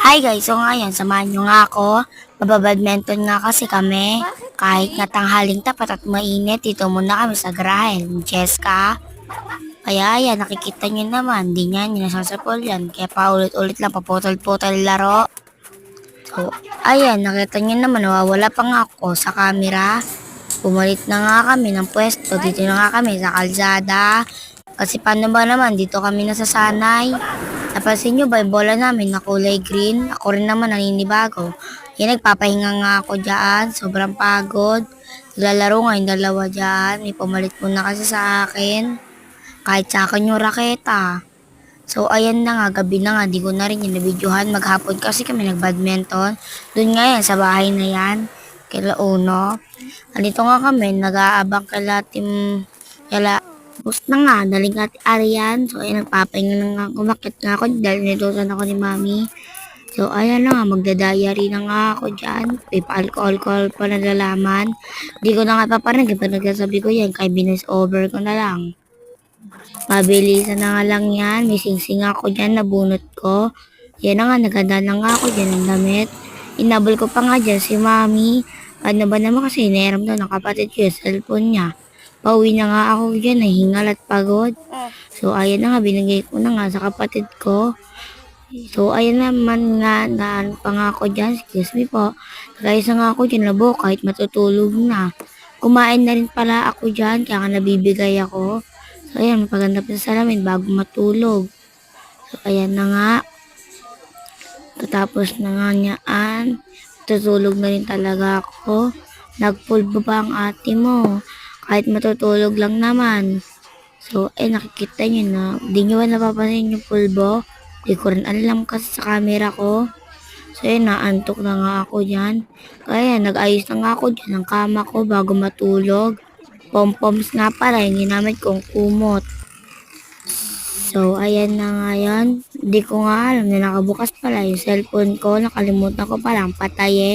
Hi guys, so ngayon, samahan nyo nga ako. Mababadminton nga kasi kami. Kahit nga tanghaling tapat at mainit, dito muna kami sa garahe. Jessica. Kaya ayan, nakikita nyo naman, di niya nasasapol yan. Kaya paulit-ulit lang, paputol-putol laro. So, ayan, nakita nyo naman, nawawala pa nga ako sa camera. Pumalit na nga kami ng pwesto, dito na nga kami sa kalsada. Kasi paano ba naman, dito kami nasasanay. Napansin nyo ba yung bola namin na kulay green? Ako rin naman naninibago. Yan, nagpapahinga nga ako dyan. Sobrang pagod. Naglalaro nga yung dalawa dyan. May pumalit muna kasi sa akin. Kahit sa akin yung raketa. So, ayan na nga. Gabi na nga. Di ko na rin yung nabidyohan. Maghapon kasi kami nagbadminton. Doon nga yan, sa bahay na yan. Kila Uno. Andito nga kami. Nag-aabang kala team... Kala Bus na nga, daling Ate Arian. So, ayun, nagpapahinga na nga. Umakit nga ako dahil nilutan ako ni Mami. So, ayan na nga, magda-diary na nga ako dyan. May pa-alcohol pa nalalaman. Di ko na nga paparinig. Pag nagsasabi ko yan, kay binis over ko na lang. Mabilisan na nga lang yan. May singsing ako dyan, nabunot ko. Yan na nga, naganda na nga ako dyan ng damit. Inabol ko pa nga dyan si Mami. Ano ba naman kasi inaeram daw ng kapatid ko yung cellphone niya. Pauwi na nga ako dyan, nahingal at pagod. So, ayan na nga, binigay ko na nga sa kapatid ko. So, ayan naman nga, naan pa nga ako dyan. Excuse me po. Nagayos na nga ako dyan, labo, kahit matutulog na. Kumain na rin pala ako dyan, kaya nga nabibigay ako. So, ayan, mapaganda pa sa salamin bago matulog. So, ayan na nga. Tatapos na nga niyaan. Tutulog na rin talaga ako. Nagpulbo ba ang ate mo? Kahit matutulog lang naman. So, nakikita nyo na. Di nyo ba napapansin yung pulbo? Di ko rin alam kasi sa camera ko. So, naantok na nga ako dyan. Kaya, nag-ayos na nga ako dyan ng kama ko bago matulog. Pom-poms nga pala, yung ginamit kong kumot. So, ayan na nga yan. Di ko nga alam na nakabukas pala yung cellphone ko. Nakalimutan ko palang patayin.